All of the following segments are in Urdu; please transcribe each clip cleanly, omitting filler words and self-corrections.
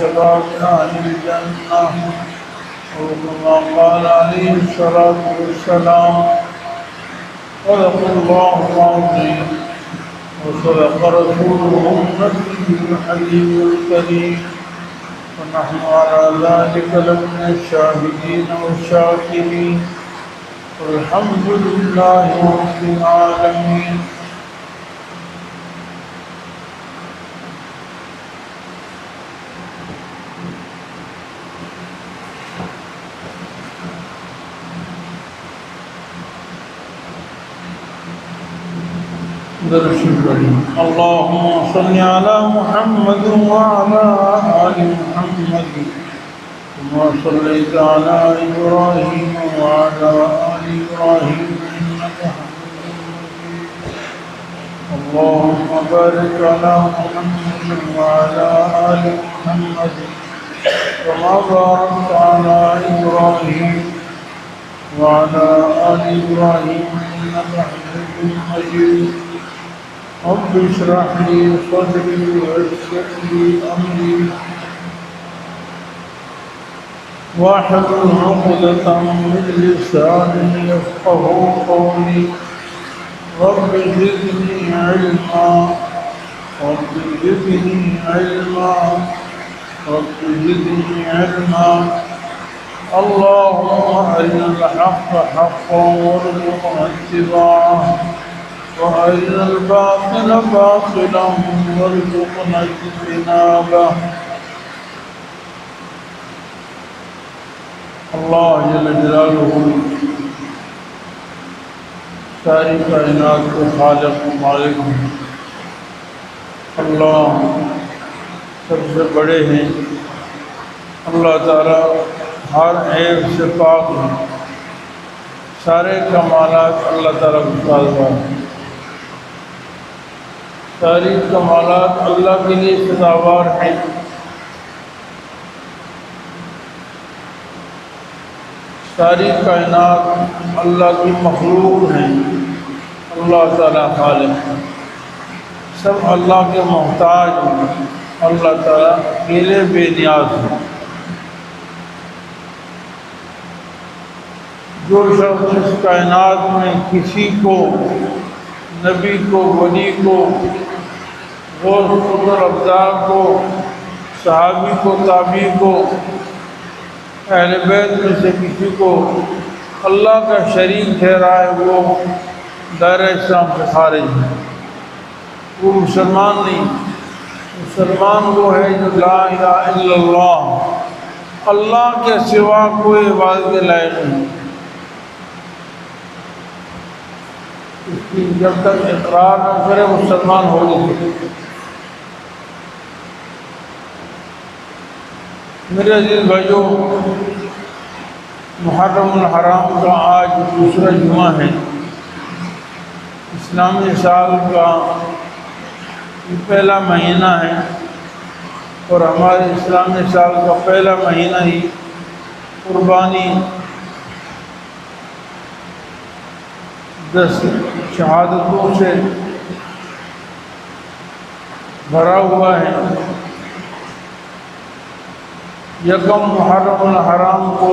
شباب أهل الجنة أو كما قال عليه الصلاة والسلام. صدق الله العظيم وصدق رسوله النبي الحليم الكريم، ونحن على ذلك لمن الشاهدين والشاكرين، والحمد لله رب العالمين. اللهم صل على محمد وعلى آل محمد كما صليت على إبراهيم وعلى آل إبراهيم إنك حميد مجيد. اللهم بارك على محمد وعلى آل محمد كما باركت على إبراهيم وعلى آل إبراهيم إنك حميد مجيد. رب اشرح لي صدري ويسر لي أمري واحلل عقدة من لساني يفقهوا قولي. رب زدني علما رب زدني علما رب زدني علما. اللهم أرنا الحق حقا وارزقنا اتباعه وأرنا الباطل باطلا وارزقنا اجتنابه. اللہ جل جلالہ ساری کائنات کے خالق و مالک ہیں. اللہ سب سے بڑے ہیں. اللہ تعالیٰ ہر عیب سے پاک ہیں. سارے کمالات اللہ تعالیٰ کو طالبہ ہیں. ساری کمالات اللہ کے لیے سزاوار ہیں. ساری کائنات اللہ کی مخلوق ہیں. اللہ تعالیٰ خالق ہیں. سب اللہ کے محتاج ہیں. اللہ تعالیٰ اکیلے بے نیاز ہیں. جو شخص اس کائنات میں کسی کو، نبی کو، ولی کو، غوث قطب افضال کو، صحابی کو، تابعی کو، اہل بیت میں سے کسی کو اللہ کا شریک ٹھہرائے وہ دائرہ اسلام سے خارج ہے. وہ مسلمان نہیں. مسلمان وہ ہے جو لا الہ الا اللہ، اللہ کے سوا کوئی عبادت کے لائق نہیں. اس کی جب تک اقرار نہ کرے مسلمان ہو نہیں. میرے عزیز بھائیوں، محرم الحرام کا آج دوسرا جمعہ ہے. اسلامی سال کا یہ پہلا مہینہ ہے اور ہمارے اسلامی سال کا پہلا مہینہ ہی قربانی 10 شہادتوں سے بھرا ہوا ہے. یکم محرم الحرام کو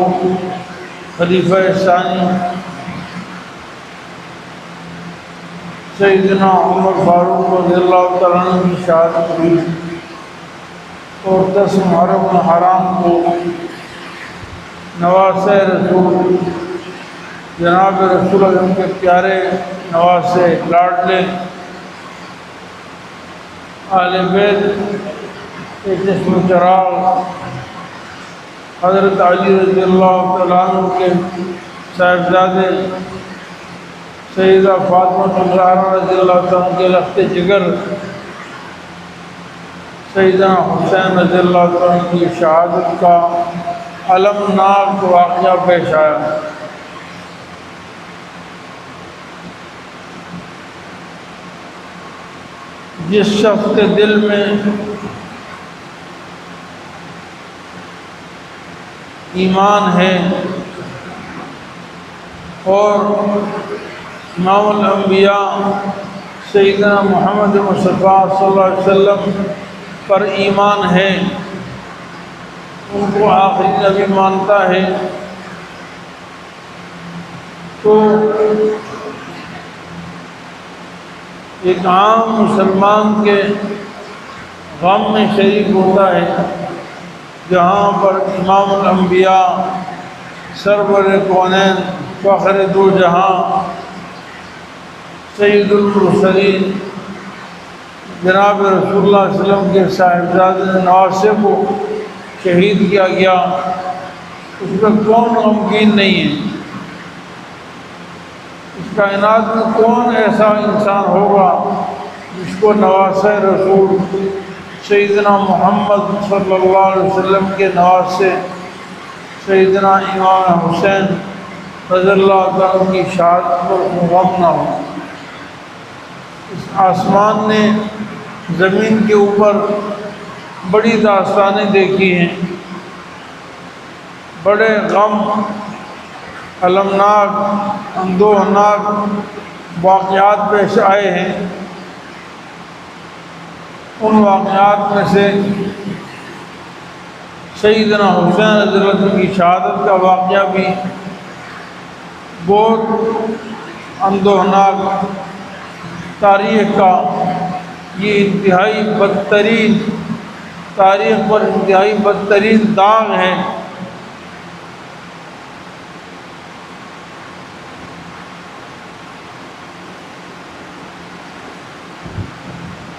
خلیفہ ثانی سیدنا عمر فاروق رضی اللہ تعالیٰ عنہ کی شہادت ہوئی اور 10 محرم الحرام کو نواسۂ رسول جناب رسول اکرم کے پیارے نواسے لاڈلے اہل بیت کے چشم چراغ حضرت علی رضی اللہ تعالیٰ عنہ کے صاحبزادے سیدہ فاطمہ الزہرا رضی اللہ تعالیٰ عنہ کے لخت جگر سیدنا حسین رضی اللہ تعالیٰ عنہ کی شہادت کا المناک واقعہ پیش آیا. جس شخص کے دل میں ایمان ہے اور امام الانبیاء سیدنا محمد مصطفیٰ صلی اللہ علیہ وسلم پر ایمان ہے، کو آخری نبی مانتا ہے تو ایک عام مسلمان کے غم میں شریک ہوتا ہے، جہاں پر امام الانبیاء، سرور کونین، فخر دو جہاں، سید المرسلین جناب رسول اللہ صلی اللہ علیہ وسلم کے صاحبزادے نواسے کو شہید کیا گیا، اس میں کون غمگین نہیں ہے؟ اس کائنات میں کون ایسا انسان ہوگا جس کو نواسہ رسول سیدنا محمد صلی اللہ علیہ وسلم کے نواسے سیدنا امام حسین رضی اللہ تعالیٰ کی شہادت پر غم نہ ہو؟ اس آسمان نے زمین کے اوپر بڑی داستانیں دیکھی ہیں، بڑے غم، المناک، اندوہناک واقعات پیش آئے ہیں۔ ان واقعات میں سے سیدنا حسین رضی اللہ عنہ کی شہادت کا واقعہ بھی بہت اندوہناک، تاریخ کا یہ انتہائی بدترین، تاریخ پر انتہائی بدترین داغ ہے۔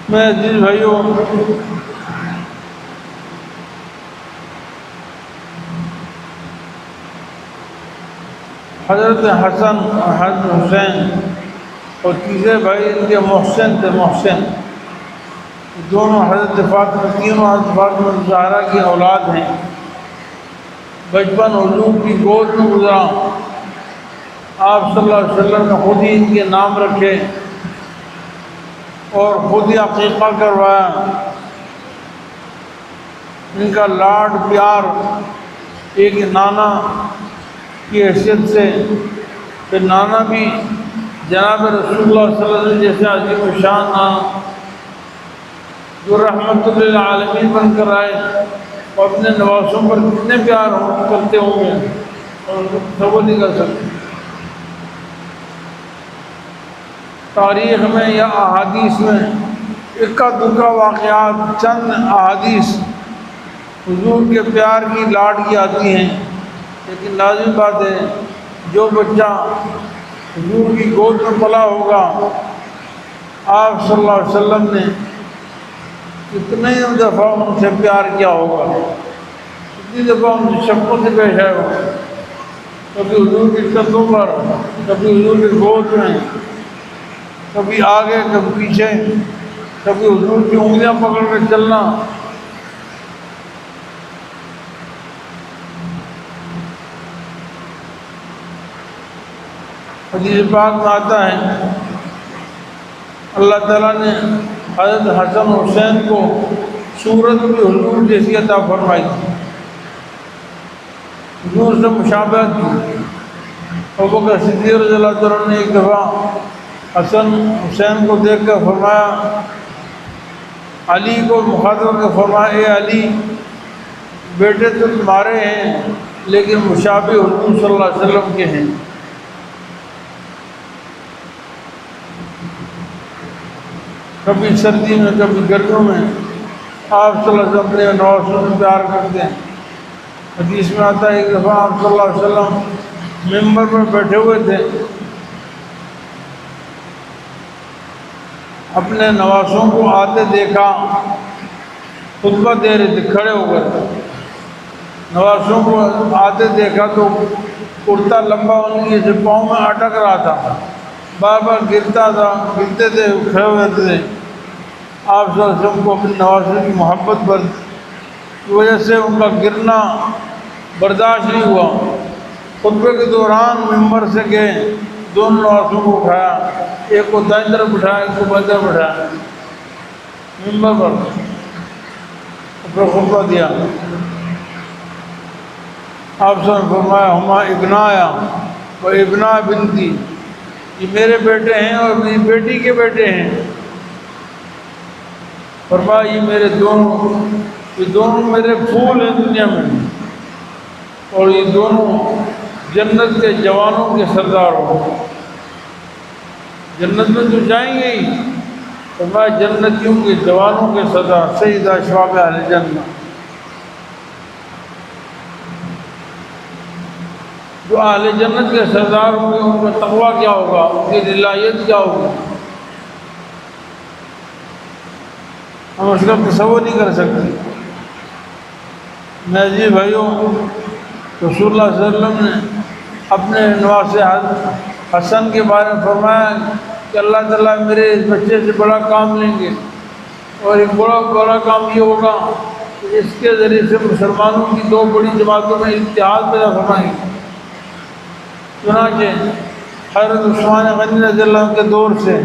میں عزیز بھائیوں، حضرت حسن اور حضرت حسین اور تیسرے بھائی ان کے محسن تھے، محسن، دونوں حضرت فاطمہ، تینوں حضرت فاطمہ زہرا کی اولاد ہیں۔ بچپن حضور کی گود میں گزرا، آپ صلی اللہ علیہ وسلم نے خود ہی ان کے نام رکھے اور خود ہی عقیقہ کروایا۔ ان کا لاڈ پیار ایک نانا کی حیثیت سے، پھر نانا بھی جناب رسول اللہ صلی اللہ علیہ وسلم جیسے عظیم الشان نانا جو رحمت للعالمین بن کر آئے اور اپنے نواسوں پر کتنے پیار کرتے ہوں گے اور تصور نہیں کر سکتے۔ تاریخ میں یا احادیث میں اکا دکا واقعات، چند احادیث حضور کے پیار کی لاڈ کی آتی ہیں، لیکن لازم بات ہے جو بچہ حضور کی گود میں پلا ہوگا، آپ صلی اللہ علیہ وسلم نے کتنے دفعہ ان سے پیار کیا ہوگا، کتنی دفعہ ان سے شفقت سے پیش آئے ہوگا، کبھی حضور کی کندھوں پر، کبھی حضور کی گود میں، کبھی آگے کبھی پیچھے، کبھی حضور کی انگلیاں پکڑ کر چلنا۔ حدیث پاک میں آتا ہے اللہ تعالیٰ نے حضرت حسن حسین کو صورت بھی حضور جیسی عطا فرمائی تھی، حضور سے مشابہت کی۔ ابوبکر صدیق رضی اللہ تعالیٰ نے ایک دفعہ حسن حسین کو دیکھ کر فرمایا، علی کو مخاطب کر کے فرمایا، اے علی، بیٹے تو تمہارے ہیں لیکن مشابہ حضور صلی اللہ علیہ وسلم کے ہیں۔ کبھی سردی میں کبھی گرمیوں میں آپ صلی اللہ علیہ وسلم اپنے نواسوں سے پیار کرتے ہیں۔ حدیث میں آتا ہے ایک دفعہ آپ صلی اللہ علیہ وسلم ممبر پر بیٹھے ہوئے تھے، اپنے نواسوں کو آتے دیکھا، خطبہ دے رہے تھے کھڑے ہو گئے، نواسوں کو آتے دیکھا تو کرتا لمبا ان کے پاؤں میں اٹک رہا تھا، بار بار گرتا تھا، گرتے تھے، کھڑے ہوئے تھے۔ آپ صلی اللہ علیہ وسلم کو اپنے نواسوں کی محبت پر کی وجہ سے ان کا گرنا برداشت نہیں ہوا، خطبے کے دوران ممبر سے گئے، دونوں نواسوں کو اٹھایا، ایک کو دائیں طرف بٹھایا، ایک کو بائیں طرف بٹھایا، ممبر پر اپنا خطبہ دیا۔ آپ صلی اللہ علیہ وسلم نے فرمایا، ہما ابنایا و ابنا بنتی، یہ میرے بیٹے ہیں اور میری بیٹی کے بیٹے ہیں۔ فرمایا یہ دونوں میرے پھول ہیں دنیا میں، اور یہ دونوں جنت کے جوانوں کے سردار ہوں۔ جنت میں تو جائیں گے ہی، فرمایا جنتیوں کے جوانوں کے سردار سید اشباب اہل جنت، جو اہل جنت کے سردار ہوں گے ان کا تقویٰ کیا ہوگا، ان کی للہیت کیا ہوگی، ہم اس کا تصور نہیں کر سکتے۔ میں جی بھائیوں، رسول اللہ صلی اللہ علیہ وسلم نے اپنے نواسے حسن کے بارے میں فرمایا کہ اللہ تعالیٰ میرے اس بچے سے بڑا کام لیں گے، اور ایک بڑا کام یہ ہوگا کہ اس کے ذریعے سے مسلمانوں کی دو بڑی جماعتوں میں اتحاد پیدا فرمائیں گے۔ چنانچہ حضرت عثمان غنی رضی اللہ عنہ کے دور سے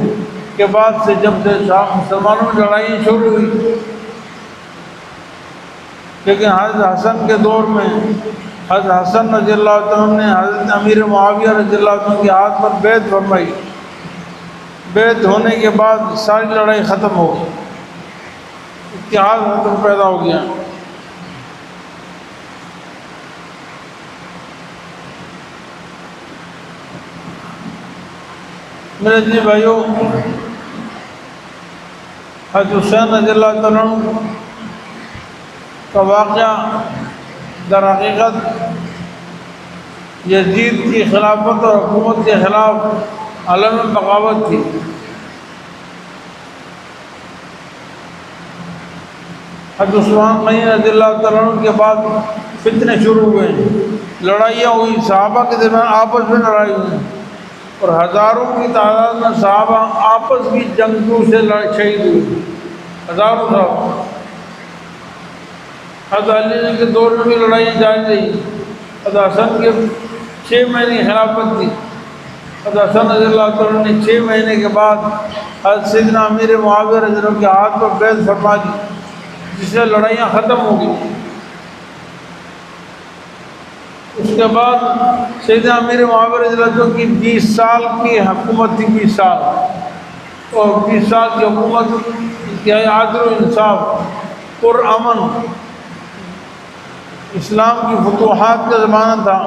کے بعد سے جب سے مسلمانوں میں لڑائیاں شروع ہوئی، لیکن حضرت حسن کے دور میں حضرت حسن رضی اللہ عنہ نے حضرت امیر معاویہ رضی اللہ عنہ کے ہاتھ پر بیعت فرمائی۔ بیعت ہونے کے بعد ساری لڑائی ختم ہو گئی، اتحاد ختم پیدا ہو گیا۔ میرے جی بھائیوں، حضرت حسین رضی اللہ عنہ کا واقعہ در حقیقت یزید کی خلافت اور حکومت کے خلاف علم بغاوت تھی۔ حضرت عثمان غنی رضی اللہ عنہ کے بعد فتنے شروع ہوئے، لڑائیاں ہوئی، صحابہ کے درمیان آپس میں لڑائی ہوئی، اور ہزاروں کی تعداد میں صحابہ آپس کی جنگجو سے شہید ہوئے، ہزاروں صحابہ۔ حضرت علی کے دور میں بھی لڑائیاں جاری رہی۔ حضرت حسن کے 6 مہینے خلافت تھی۔ حضرت حسن رضی اللہ عنہ نے 6 مہینے کے بعد حضرت سیدنا امیر معاویہ رضی اللہ عنہ کے ہاتھ پر بیعت فرما دی، جس سے لڑائیاں ختم ہو گئی۔ اس کے بعد سیدنا امیر معاویہ رضی اللہ عنہ کی 20 سال کی حکومت تھی، 20 سال، اور 20 سال کی حکومت انتہائی عدل و انصاف، پرامن، اسلام کی فتوحات کا زمانہ تھا،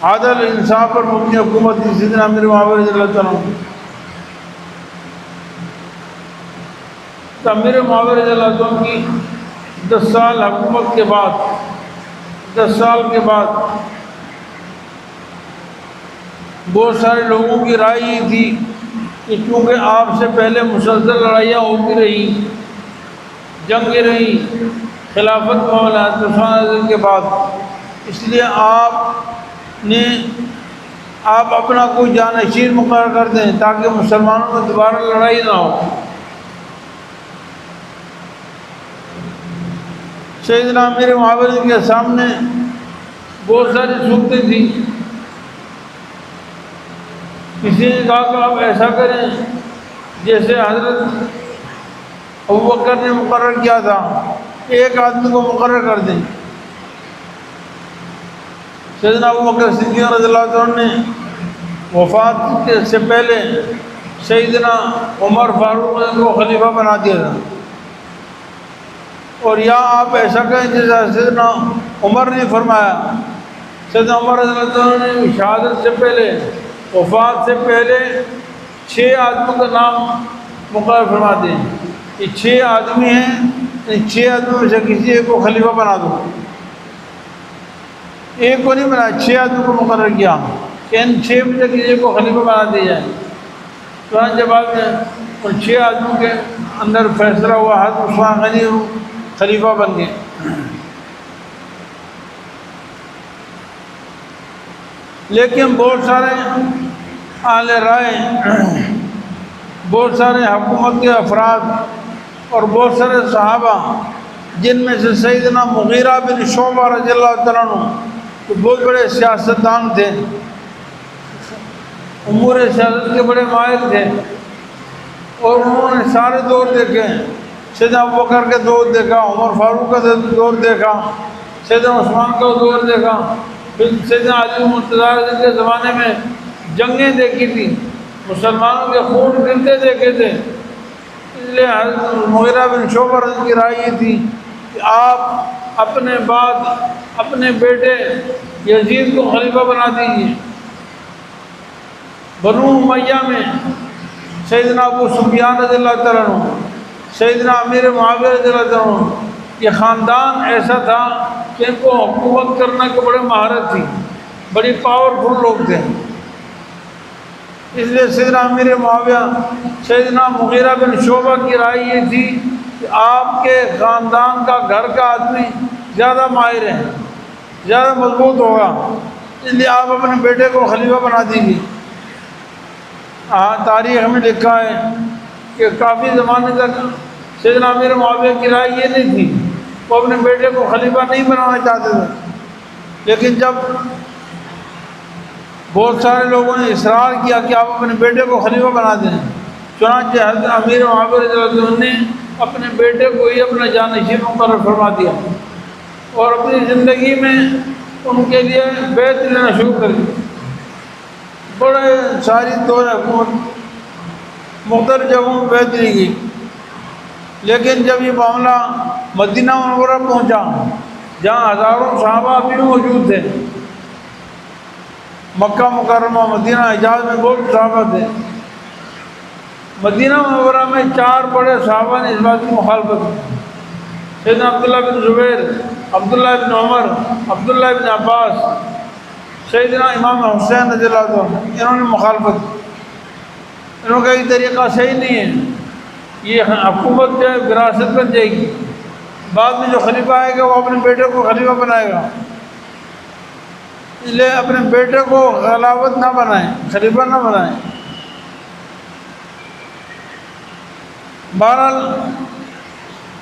عدل انصاف پر مبنی حکومت تھی سیدنا امیر معاویہ رضی اللہ عنہ۔ تو امیر معاویہ رضی اللہ عنہ کی 10 سال حکومت کے بعد 10 سال کے بعد بہت سارے لوگوں کی رائے یہ تھی کہ چونکہ آپ سے پہلے مسلسل لڑائیاں ہوتی رہی، جنگیں رہی خلافت معاملات عثمان کے بعد، اس لیے آپ اپنا کوئی جانشین مقرر کر دیں تاکہ مسلمانوں میں دوبارہ لڑائی نہ ہو۔ سیدنا امیر معاویہ کے سامنے بہت ساری صورتیں تھیں۔ کسی نے کہا کہ آپ ایسا کریں جیسے حضرت ابوبکر نے مقرر کیا تھا، ایک آدمی کو مقرر کر دیں۔ سیدنا ابوبکر صدیق رضی اللہ عنہ نے وفات سے پہلے سیدنا عمر فاروق کو خلیفہ بنا دیا تھا، اور یا آپ ایسا کہیں جیسا سیدنا عمر نے فرمایا۔ سیدنا عمر رضی اللہ عنہ نے شہادت سے پہلے، وفات سے پہلے 6 آدمیوں کا نام مقرر فرما دیں، یہ 6 آدمی ہیں، ان 6 آدمیوں میں سے کسی ایک کو خلیفہ بنا دو۔ ایک کو نہیں بنایا، 6 آدمیوں کو مقرر کیا کہ ان 6 میں سے کسی ایک کو خلیفہ بنا دیا جائے۔ چنانچہ بعد میں ان 6 آدمیوں کے اندر فیصلہ ہوا، حضرت عثمان غنی خلیفہ بن گئے۔ لیکن بہت سارے اہل رائے، بہت سارے حکومت کے افراد اور بہت سارے صحابہ، جن میں سے سیدنا مغیرہ بن شعبہ رضی اللہ تعالیٰ عنہ تو بہت بڑے سیاستدان تھے، امور سیاست کے بڑے ماہر تھے، اور انہوں نے سارے دور دیکھے، سیدنا ابوبکر کا دور دیکھا، عمر فاروق کا دور دیکھا، سیدنا عثمان کا دور دیکھا، پھر سیدنا علی مرتضیٰ کے زمانے میں جنگیں دیکھی تھی، مسلمانوں کے خون گرتے دیکھے تھے۔ اس لیے حضرت مغیرہ بن شعبہ کی رائے یہ تھی کہ آپ اپنے بعد اپنے بیٹے یزید کو خلیفہ بنا دیجیے۔ بنو امیہ میں سیدنا ابو سفیان رضی اللہ تعالیٰ عنہ، سیدنا امیر معاویہ رضی اللہ تعالیٰ عنہ، یہ خاندان ایسا تھا کہ ان کو حکومت کرنے کی بڑی مہارت تھی، بڑی پاورفل لوگ تھے۔ اس لیے سیدنا امیر معاویہ سیدنا مغیرہ بن شعبہ کی رائے یہ تھی کہ آپ کے خاندان کا گھر کا آدمی زیادہ ماہر ہے، زیادہ مضبوط ہوگا، اس لیے آپ اپنے بیٹے کو خلیفہ بنا دیجیے۔ تاریخ میں لکھا ہے کہ کافی زمانے تک سیدنا امیر معاویہ کی رائے یہ نہیں تھی، وہ اپنے بیٹے کو خلیفہ نہیں بنانا چاہتے تھے، لیکن جب بہت سارے لوگوں نے اصرار کیا کہ آپ اپنے بیٹے کو خلیفہ بنا دیں، چنانچہ حضرت امیر معاویہ رضی اللہ عنہ نے اپنے بیٹے کو ہی اپنا جانشین مقرر فرما دیا اور اپنی زندگی میں ان کے لیے بیعت لینا شروع کر دی۔ بڑے ساری دور حکومت مختلف جگہوں میں بیعت لی گئی، لیکن جب یہ معاملہ مدینہ منورہ پہنچا جہاں ہزاروں صحابہ ابھی بھی موجود تھے، مکہ مکرمہ مدینہ حجاز میں بہت صحابہ تھے، مدینہ منورہ میں 4 بڑے صحابہ نے اس بات کی مخالفت کی۔ سیدنا عبداللہ بن زبیر، عبداللہ بن عمر، عبداللہ بن عباس، سیدنا امام حسین رضی اللہ عنہ، انہوں نے مخالفت کی۔ انہوں نے کہا یہ طریقہ صحیح نہیں ہے، یہ حکومت جو ہے وراثت بن جائے گی، بعد میں جو خلیفہ آئے گا وہ اپنے بیٹے کو خلیفہ بنائے گا، اس لیے اپنے بیٹے کو خلافت نہ بنائیں، خلیفہ نہ بنائیں۔ بہرحال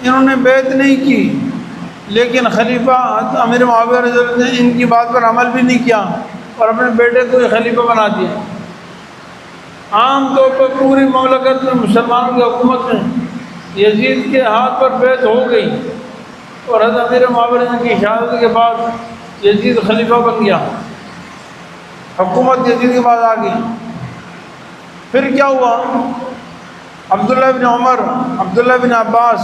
انہوں نے بیعت نہیں کی، لیکن خلیفہ امیر معاویہ رضی اللہ عنہ نے ان کی بات پر عمل بھی نہیں کیا اور اپنے بیٹے کو ہی خلیفہ بنا دیا۔ عام طور پر پوری مملکت میں مسلمانوں کی حکومت میں یزید کے ہاتھ پر بیعت ہو گئی اور حضرت امیر معاویہ رضی اللہ عنہ کی شہادت کے بعد یزید خلیفہ بن گیا، حکومت یزید کے بعد آ گئی۔ پھر کیا ہوا؟ عبداللہ بن عمر، عبداللہ بن عباس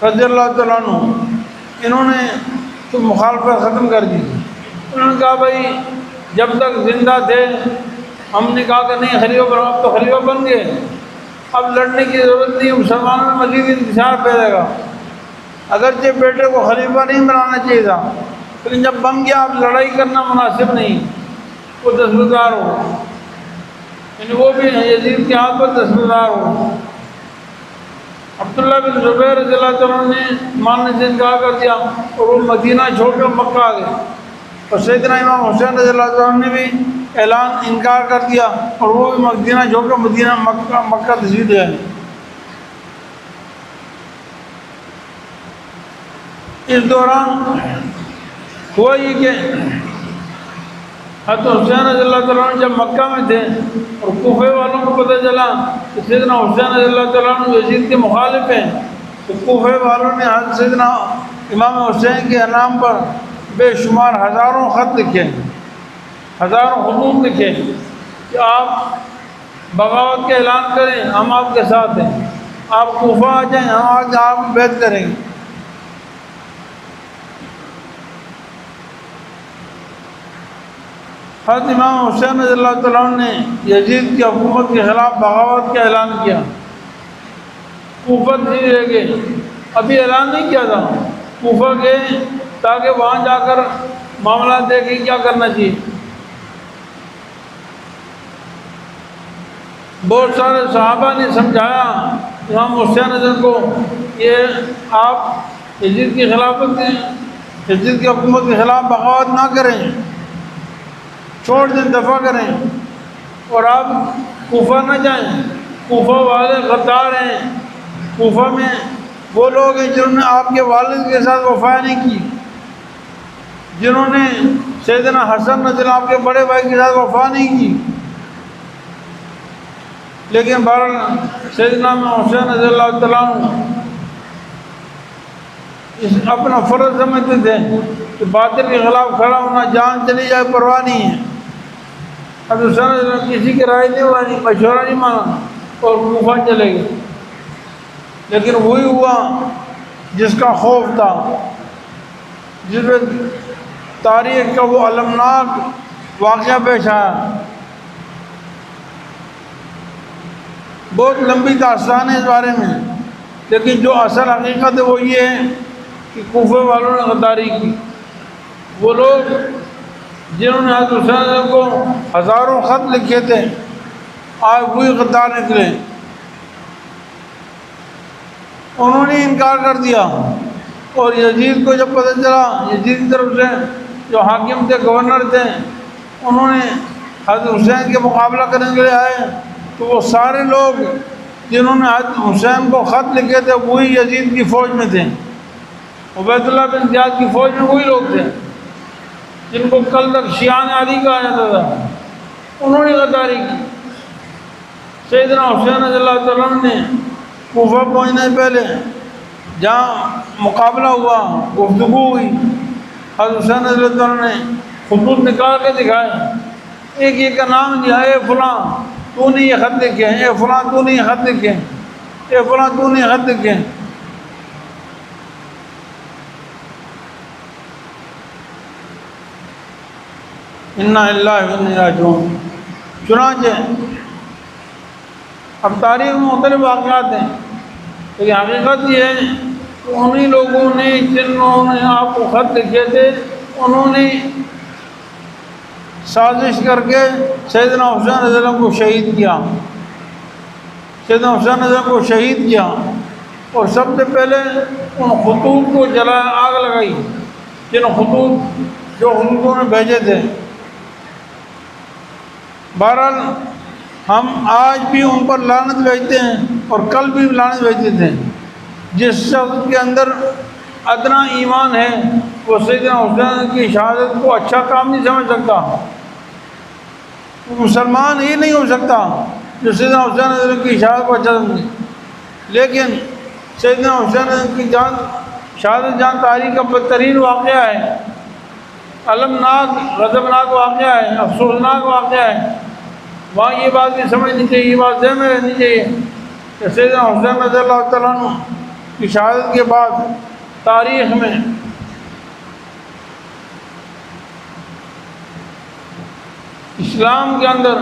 رضی اللہ تعالیٰ عنہ، انہوں نے تو مخالفت ختم کر دی۔ انہوں نے کہا بھائی جب تک زندہ تھے ہم نے کہا کہ نہیں خلیفہ بنو، اب تو خلیفہ بن گئے، اب لڑنے کی ضرورت نہیں، مسلمانوں میں مزید انتشار پھیلے گا۔ اگرچہ بیٹے کو خلیفہ نہیں بنانا چاہیے تھا، لیکن جب بن گیا اب لڑائی کرنا مناسب نہیں، وہ دستبردار ہو، یعنی وہ بھی یزید کے ہاتھ پر دستبردار ہو۔ عبداللہ بن زبیر رضی اللہ عنہ نے ماننے سے انکار کر دیا اور وہ مدینہ چھوڑ کر مکہ آ گئے، اور سیدنا امام حسین رضی اللہ عنہ نے بھی اعلان انکار کر دیا اور وہ بھی مدینہ چھوڑ کر مدینہ مکہ تشریف لے آئے۔ اس دوران ہوا یہ کہ حضرت حسین رضی اللہ تعالیٰ عنہ جب مکہ میں تھے اور کوفے والوں کو پتہ چلا کہ سیدنا حسین رضی اللہ تعالیٰ عنہ یزید کے مخالف ہیں، تو کوفے والوں نے حضرت سیدنا امام حسین کے نام پر بے شمار ہزاروں خط لکھے، ہزاروں خطوط لکھے کہ آپ بغاوت کا اعلان کریں، ہم آپ کے ساتھ ہیں، آپ کوفہ آ جائیں، ہم آج آپ بیعت کریں گے۔ حضرت امام حسین رضی اللہ تعالیٰ عنہ نے یزید کی حکومت کے خلاف بغاوت کا اعلان کیا، کوفہ نہیں رہ گئے، ابھی اعلان نہیں کیا تھا، کوفہ گئے تاکہ وہاں جا کر معاملات دیکھیں کیا کرنا چاہیے۔ بہت سارے صحابہ نے سمجھایا امام حسین رضی اللہ کو یہ آپ یزید کی خلافت یزید کی حکومت کے خلاف بغاوت نہ کریں، چھوڑ دیں، دفع کریں، اور آپ کوفہ نہ جائیں، کوفہ والے غدار ہیں، کوفہ میں وہ لوگ ہیں جنہوں نے آپ کے والد کے ساتھ وفا نہیں کی، جنہوں نے سیدنا حسن رضی اللہ آپ کے بڑے بھائی کے ساتھ وفا نہیں کی، لیکن بہرحال سیدنا حسین رضی اللہ تعالیٰ عنہ اپنا فرض سمجھتے تھے کہ باطل کے خلاف کھڑا ہونا، جان چلی جائے پرواہ نہیں ہے۔ اب حسین کسی کی رائے نہیں ہوا، نہیں مشورہ نہیں مانا اور کوفہ چلے گئے، لیکن وہی ہوا جس کا خوف تھا، جس میں تاریخ کا وہ المناک واقعہ پیش آیا۔ بہت لمبی داستان ہے اس بارے میں، لیکن جو اصل حقیقت ہے وہ یہ ہے کہ کوفے والوں نے غداری کی۔ وہ لوگ جنہوں نے حضرت حسین کو ہزاروں خط لکھے تھے، آج وہی غدار نکلے۔ انہوں نے انکار کر دیا، اور یزید کو جب پتہ چلا، یزید کی طرف سے جو حاکم تھے، گورنر تھے، انہوں نے حضرت حسین کے مقابلہ کرنے کے لیے آئے، تو وہ سارے لوگ جنہوں نے حضرت حسین کو خط لکھے تھے وہی یزید کی فوج میں تھے۔ عبید اللہ بن زیاد کی فوج میں وہی لوگ تھے جن کو کل تک شیعان علی کہا جاتا تھا۔ انہوں نے غداری کی۔ سیدنا حسین رضی اللہ تعالیٰ عنہ نے کوفہ پہنچنے سے پہلے جہاں مقابلہ ہوا، گفتگو ہوئی، حضرت حسین رضی اللہ تعالیٰ عنہ نے خطوط نکال کے دکھائے، ایک ایک کا نام دیا، اے فلاں تو نے یہ خط لکھے، اے فلاں تو نے یہ خط لکھے، اے فلاں تو نے یہ خط لکھے۔ انا للہ و انا الیہ راجعون۔ چنانچہ اب تاریخ میں مختلف واقعات ہیں، لیکن حقیقت یہ ہے کہ انہی لوگوں نے جنہوں نے آپ کو خط لکھے تھے، انہوں نے سازش کر کے سیدنا حسین رضی اللہ عنہ کو شہید کیا، سیدنا حسین رضی اللہ عنہ کو شہید کیا، اور سب سے پہلے ان خطوط کو جلایا، آگ لگائی، جن خطوط جو خطوطوں نے بھیجے تھے۔ بہرحال ہم آج بھی ان پر لعنت بھیجتے ہیں، اور کل بھی لعنت بھیجتے تھے۔ جس شخص کے اندر ادنا ایمان ہے وہ سیدنا حسین کی شہادت کو اچھا کام نہیں سمجھ سکتا، وہ مسلمان ہی نہیں ہو سکتا جو سیدنا حسین رضی اللہ عنہ کی شہادت کو اچھا سمجھے۔ لیکن سیدنا حسین کی جان شہادت جان تاریخ کا بدترین واقعہ ہے، المناک غضبناک واقعہ ہے، افسوسناک واقعہ ہے۔ وہاں یہ بات بھی سمجھنی چاہیے، یہ بات ذہن میں رہنی چاہیے کہ سیدنا حسین رضی اللہ تعالیٰ عنہ کی شہادت کے بعد تاریخ میں اسلام کے اندر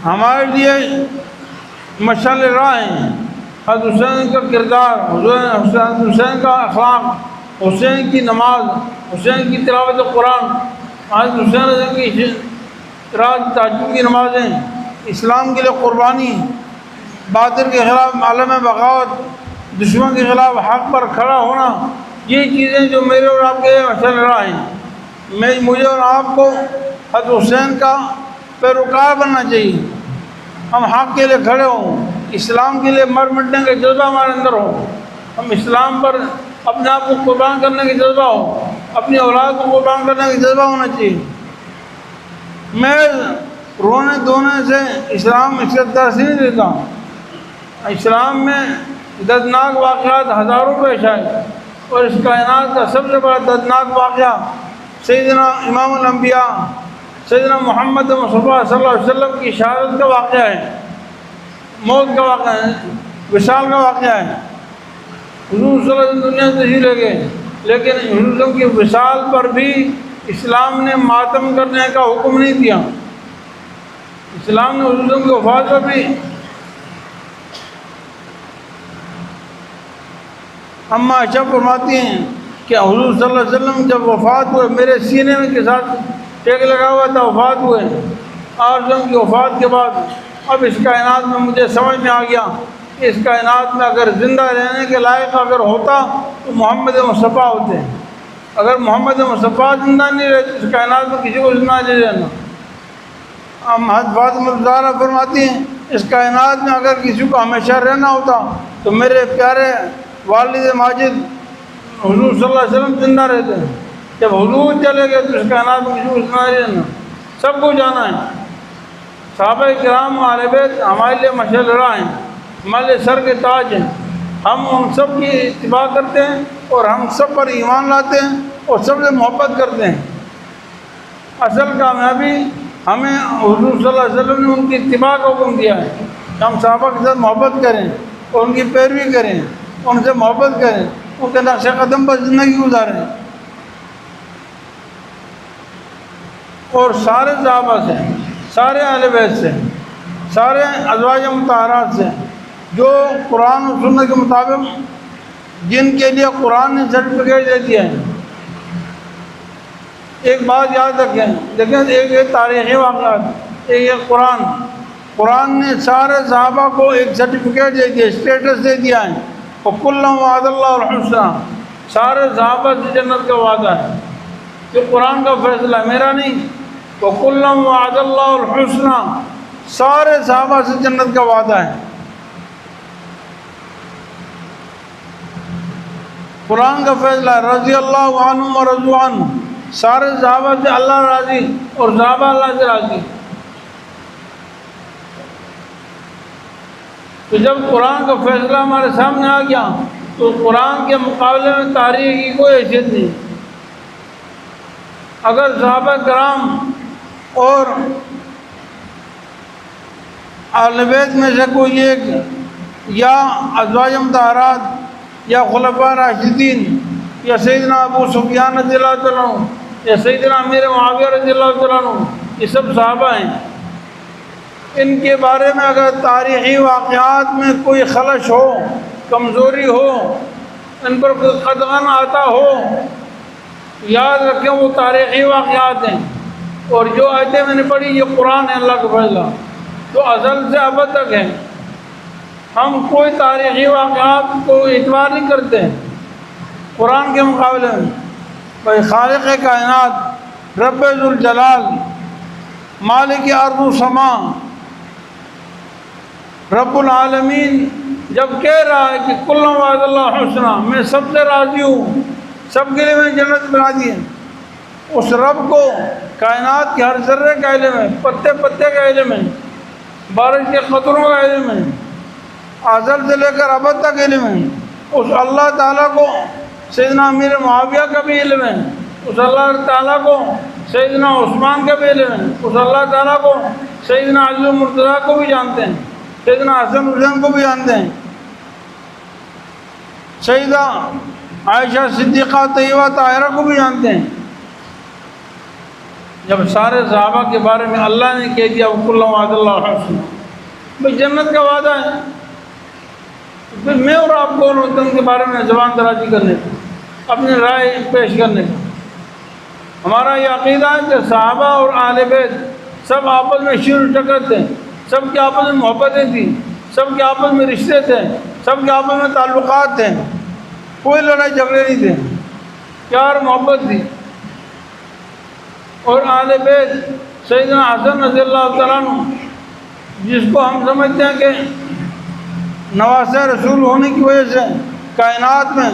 ہمارے لیے مشعل راہ ہیں۔ حضرت حسین کا کردار، حضرت حسین کا اخلاق، حسین کی نماز، حسین کی تلاوت قرآن، حضرت حسین رضی اللہ کی رات تہجد کی نمازیں، اسلام کے لیے قربانی، باطل کے خلاف عالم بغاوت، دشمن کے خلاف حق پر کھڑا ہونا، یہ چیزیں جو میرے اور آپ کے مشعل راہ ہیں۔ مجھے اور آپ کو حضرت حسین کا پیروکار بننا چاہیے۔ ہم حق کے لیے کھڑے ہوں، اسلام کے لیے مر مٹنے کا جذبہ ہمارے اندر ہو، ہم اسلام پر اپنے آپ کو قربان کرنے کا جذبہ ہو، اپنی اولاد کو قربان کرنے کا جذبہ ہونا چاہیے۔ میں رونے دھونے سے اسلام اس سے تاثیر نہیں دیتا۔ اسلام میں دردناک واقعات ہزاروں پیش آئے، اور اس کائنات کا سب سے بڑا دردناک واقعہ سیدنا امام الانبیاء سیدنا محمد مصطفیٰ صلی اللہ علیہ وسلم کی شہادت کا واقعہ ہے، موت کا واقعہ ہے، وصال کا واقعہ ہے۔ حضور صلی اللہ علیہ وسلم دنیا سے تشریف لے گئے، لیکن حضور صلی اللہ علیہ وسلم کی وصال پر بھی اسلام نے ماتم کرنے کا حکم نہیں دیا۔ اسلام نے حضور صلی اللہ علیہ وسلم کی وفات پر بھی اما عائشہ فرماتی ہیں کہ حضور صلی اللہ علیہ وسلم جب وفات ہوئے، میرے سینے میں کے ساتھ ٹیک لگا ہوا تھا، وفات ہوئے۔ آپ کی وفات کے بعد اب اس کائنات میں مجھے سمجھ میں آ گیا کہ اس کائنات میں اگر زندہ رہنے کے لائق اگر ہوتا تو محمد مصطفیٰ ہوتے۔ اگر محمد مصطفیٰ زندہ نہیں رہتے اس کائنات میں کسی کو زندہ نہیں رہنا۔ حضرت فاطمہ الزہرا فرماتی ہیں اس کائنات میں اگر کسی کو ہمیشہ رہنا ہوتا تو میرے پیارے والد ماجد حضور صلی اللہ علیہ وسلم زندہ رہتے ہیں۔ جب حضور چلے گئے تو اس کائنات میں کسی کو زندہ نہیں رہنا، سب کو جانا ہے۔ صحابہ کرام اہل بیت ہمارے لیے مشعل راہ ہیں، ہمارے لیے سر کے تاج ہیں۔ ہم ان سب کی اتباع کرتے ہیں اور ہم سب پر ایمان لاتے ہیں اور سب سے محبت کرتے ہیں۔ اصل کامیابی ہمیں حضور صلی اللہ علیہ وسلم نے ان کی اتباع کا حکم دیا ہے کہ ہم صحابہ کے ساتھ محبت کریں، اور ان کی پیروی کریں، ان سے محبت کریں، ان کے نقش قدم پر زندگی گزاریں. اور سارے صحابہ سے، سارے اہل بیت سے، سارے ازواج مطہرات سے جو قرآن و سنت کے مطابق جن کے لیے قرآن نے سرٹیفکیٹ دے دیا ہے. ایک بات یاد رکھیں، لیکن ایک تاریخی واقعات، ایک قرآن نے سارے صحابہ کو ایک سرٹیفکیٹ دے دیا، اسٹیٹس دے دیا ہے. وَكُلًّا وَعَدَ اللَّهُ الْحُسْنَىٰ، سارے صحابہ سے جنت کا وعدہ ہے. یہ قرآن کا فیصلہ ہے، میرا نہیں. وَكُلًّا وَعَدَ اللَّهُ الْحُسْنَىٰ، سارے صحابہ سے جنت کا وعدہ ہے. قرآن کا فیصلہ ہے، رضی اللہ عنہم ورضوا عنہ، سارے صحابہ سے اللہ راضی اور صحابہ اللہ سے راضی. تو جب قرآن کا فیصلہ ہمارے سامنے آ گیا تو قرآن کے مقابلے میں تاریخ کی کوئی حیثیت نہیں. اگر صحابہ کرام اور اہل بیت میں سے کوئی ایک، یا ازواج مطہرات، یا خلفاء راشدین، یا سیدنا ابو سفیان رضی اللہ تعالیٰ عنہ، یا سیدنا امیر معاویہ رضی اللہ تعالیٰ عنہ، یہ سب صحابہ ہیں. ان کے بارے میں اگر تاریخی واقعات میں کوئی خلش ہو، کمزوری ہو، ان پر کوئی قدغن آتا ہو، یاد رکھیں وہ تاریخی واقعات ہیں. اور جو آیتیں میں نے پڑھی یہ قرآن ہے، اللہ کا فیصلہ تو ازل سے ابد تک ہے. ہم کوئی تاریخی واقعات کو اعتبار نہیں کرتے قرآن کے مقابلے میں. بھائی خالق کائنات، رب ذوالجلال، مالک ارض و سما، رب العالمین جب کہہ رہا ہے کہ کُلًّا وعد اللہ حسنیٰ، میں سب سے راضی ہوں، سب کے لیے میں جنت بنا دی ہے. اس رب کو کائنات کے ہر ذرے کا علم ہے، پتے پتے کا علم ہے، بارش کے قطروں کا علم ہے، ازل سے لے کر ابد تک علم ہے. اس اللہ تعالیٰ کو سیدنا امیر معاویہ کا بھی علم ہے، اس اللہ تعالیٰ کو سیدنا عثمان کا بھی علم ہے، اس اللہ تعالیٰ کو سیدنا علی المرتضیٰ کو بھی جانتے ہیں، سیدنا حسن حسین کو بھی جانتے ہیں، سیدہ عائشہ صدیقہ طیبہ طاہرہ کو بھی جانتے ہیں. جب سارے صحابہ کے بارے میں اللہ نے کہہ دیا وَكُلًّا وَعَدَ اللَّهُ الْحُسْنَىٰ، بھئی جنت کا وعدہ ہے، پھر میں اور آپ کون ہوتے ہیں ان کے بارے میں زبان درازی کرنے کا، اپنی رائے پیش کرنے کا. ہمارا یہ عقیدہ ہے کہ صحابہ اور اہل بیت سب آپس میں شیر و ٹکر تھے، سب کے آپس میں محبتیں تھیں، سب کے آپس میں رشتے تھے، سب کے آپس میں تعلقات تھے، کوئی لڑائی جھگڑے نہیں تھے، پیار محبت تھی. اور اہل بیت سیدنا حسن رضی اللہ تعالیٰ عنہ، جس کو ہم سمجھتے ہیں کہ نواسہ رسول ہونے کی وجہ سے کائنات میں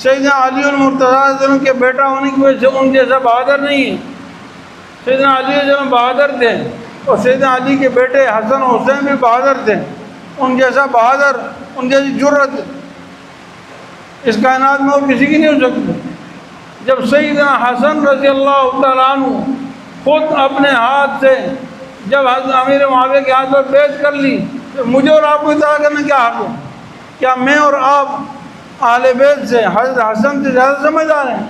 سیدنا علی المرتضیٰ رضی اللہ عنہ کے بیٹا ہونے کی وجہ سے ان جیسا بہادر نہیں ہے. سیدنا علی رضی اللہ عنہ بہادر تھے، اور سیدنا علی کے بیٹے حسن و حسین بھی بہادر تھے. ان جیسا بہادر، ان جیسی جرت اس کائنات میں اور کسی کی نہیں ہو سکتی. جب سیدنا حسن رضی اللہ تعالیٰ عنہ خود اپنے ہاتھ سے جب امیر معاویہ کے ہاتھ پر بیعت کر لی، تو مجھے اور آپ کو اطاع کرنے کیا حق ہے؟ کیا میں اور آپ اہل بیت سے حضرت حسن سے زیادہ سمجھدار ہیں؟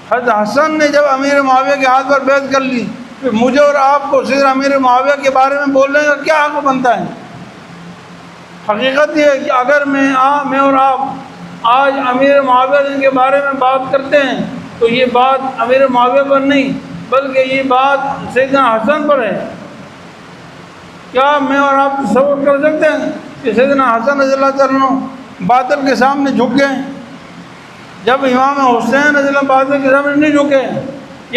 حضرت حسن نے جب امیر معاویہ کے ہاتھ پر بیعت کر لی، پھر مجھے اور آپ کو سیدنا امیر معاویہ کے بارے میں بولنے کا کیا حق بنتا ہے؟ حقیقت یہ ہے کہ اگر میں اور آپ آج امیر معاویہ کے بارے میں بات کرتے ہیں تو یہ بات امیر معاویہ پر نہیں بلکہ یہ بات سیدنا حسن پر ہے. کیا میں اور آپ تصور کر سکتے ہیں کہ سیدنا حسن رضی اللہ تعالیٰ عنہ باطل کے سامنے جھک گئے؟ جب امام حسین رضی اللہ عنہ باطل کے سامنے نہیں جھکے،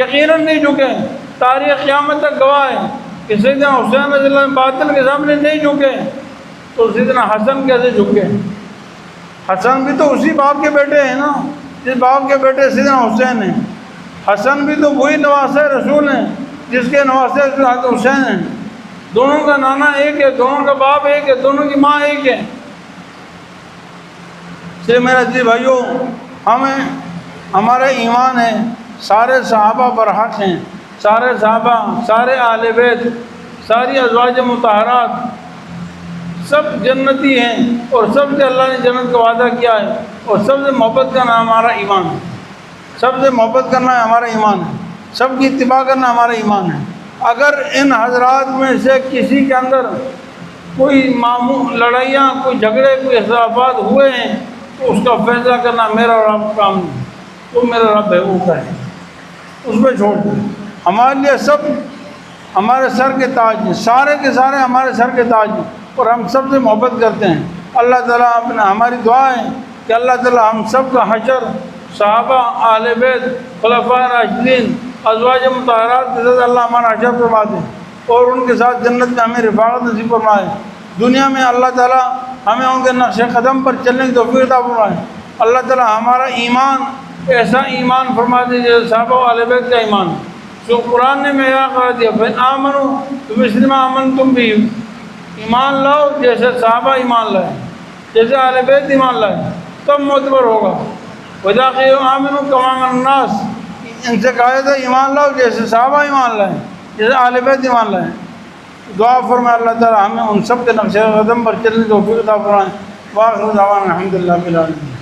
یقیناً نہیں جھکے، تاریخ قیامت تک گواہ ہے کہ سیدنا حسین رضی اللہ عنہ باطل کے سامنے نہیں جھکے، تو سیدنا حسن کیسے جھک گئے؟ حسن بھی تو اسی باپ کے بیٹے ہیں نا، جس باپ کے بیٹے سیدنا حسین ہیں. حسن بھی تو وہی نواسہ رسول ہیں جس کے نواسہ حضرت حسین ہیں. دونوں کا نانا ایک ہے، دونوں کا باپ ایک ہے، دونوں کی ماں ایک ہے. اس لیے میرا جی بھائیوں، ہمارا ایمان ہے سارے صحابہ برحق ہیں، سارے صحابہ، سارے اہل بیت، ساری ازواج مطہرات، سب جنتی ہیں اور سب سے اللہ نے جنت کا وعدہ کیا ہے، اور سب سے محبت کرنا ہمارا ایمان ہے، سب سے محبت کرنا ہمارا ایمان ہے، سب کی اتباع کرنا ہمارا ایمان ہے۔ اگر ان حضرات میں سے کسی کے اندر کوئی لڑائیاں، کوئی جھگڑے، کوئی اختلافات ہوئے ہیں تو اس کا فیصلہ کرنا میرا اور آپ کا کام نہیں، تو میرا رب ہے وہ کرے، اس پہ چھوڑ دیں۔ ہمارے لیے سب ہمارے سر کے تاج ہیں، سارے کے سارے ہمارے سر کے تاج ہیں، اور ہم سب سے محبت کرتے ہیں۔ اللہ تعالیٰ ہماری دعا ہے کہ اللہ تعالیٰ ہم سب کا حشر صحابہ، اہل بیت، خلفاء راشدین، ازواج مطہرات کے ساتھ اللہ ہمارا حشر فرما دے، اور ان کے ساتھ جنت میں ہمیں رفاقت نصیب فرمائے۔ دنیا میں اللہ تعالیٰ ہمیں ان کے نقش قدم پر چلنے کی توفیق عطا فرمائے۔ اللہ تعالیٰ ہمارا ایمان ایسا ایمان فرما دے جیسے صحابہ و اہل بیت کا ایمان، جو قرآن نے معیار قرار دیا، فَإِنْ آمَنُوا بِمِثْلِ مَا آمَنْتُمْ بِهِ، ایمان لاؤ جیسے صحابہ ایمان لائے، جیسے اہل بیت ایمان لائے، تب معتبر ہوگا۔ وَإِذَا قِيلَ آمِنُوا كَمَا آمَنَ النَّاسُ، ان سے کہا جاتا ہے ایمان لاؤ جیسے صحابہ ایمان لائے، جیسے اہل بیت ایمان لائے۔ دعا فرمائے اللہ تعالیٰ ہمیں ان سب کے نقش قدم پر چلنے کی توفیق عطا فرمائے۔ وآخر دعوانا الحمدللہ رب العالمین۔